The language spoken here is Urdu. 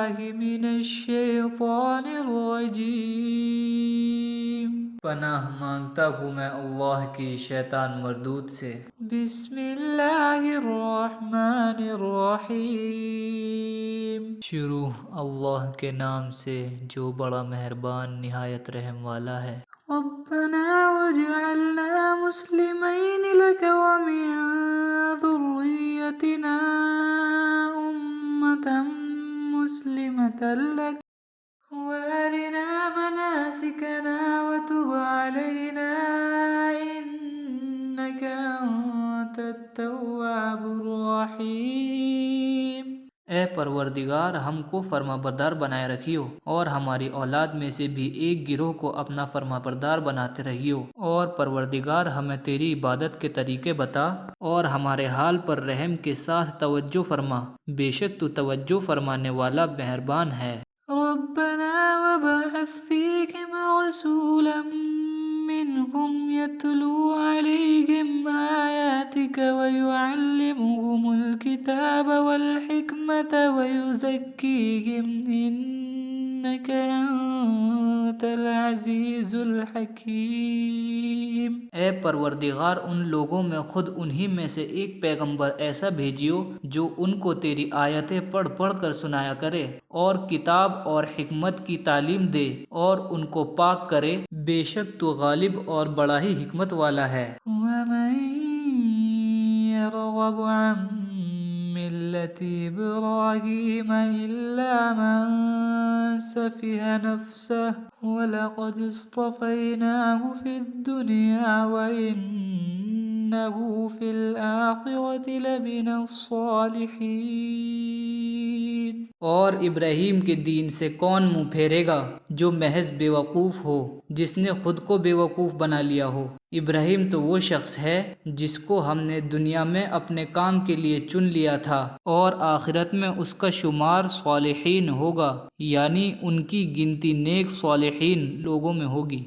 بالله من الشیطان الرجیم۔ پناہ مانگتا ہوں میں اللہ کی شیطان مردود سے۔ بسم اللہ الرحمن الرحیم۔ شروع اللہ کے نام سے جو بڑا مہربان نہایت رحم والا ہے۔ ربنا واجعلنا مسلمین لک ومن ذریتنا أمة مسلمة لك وارنا مناسكنا وتب علينا إنك أنت التواب الرحيم۔ اے پروردگار ہم کو فرما بردار بنائے رکھیو اور ہماری اولاد میں سے بھی ایک گروہ کو اپنا فرما بردار بناتے رہیو، اور پروردگار ہمیں تیری عبادت کے طریقے بتا اور ہمارے حال پر رحم کے ساتھ توجہ فرما، بے شک تو توجہ فرمانے والا مہربان ہے۔ ربنا وابعث فيهم رسولا منهم يتلو عليهم آياتك ويعلمهم الكتاب والحكمة ويزكيهم إنك أنت العزيز الحكيم۔ اے پروردگار ان لوگوں میں خود انہی میں سے ایک پیغمبر ایسا بھیجیو جو ان کو تیری آیتیں پڑھ پڑھ کر سنایا کرے اور کتاب اور حکمت کی تعلیم دے اور ان کو پاک کرے، بے شک تو غالب اور بڑا ہی حکمت والا ہے۔ وَمَن يَرْغَبُ عَن مِّلَّةِ إِبْرَاهِيمَ إِلَّا مَن سَفِهَ نَفْسَهُ وَلَقَدِ اصْطَفَيْنَاهُ فِي الدُّنْيَا وَإِنَّهُ فِي الْآخِرَةِ لَمِنَ الصَّالِحِينَ۔ اور ابراہیم کے دین سے کون منہ پھیرے گا جو محض بے وقوف ہو، جس نے خود کو بے وقوف بنا لیا ہو۔ ابراہیم تو وہ شخص ہے جس کو ہم نے دنیا میں اپنے کام کے لیے چن لیا تھا، اور آخرت میں اس کا شمار صالحین ہوگا، یعنی ان کی گنتی نیک صالحین لوگوں میں ہوگی۔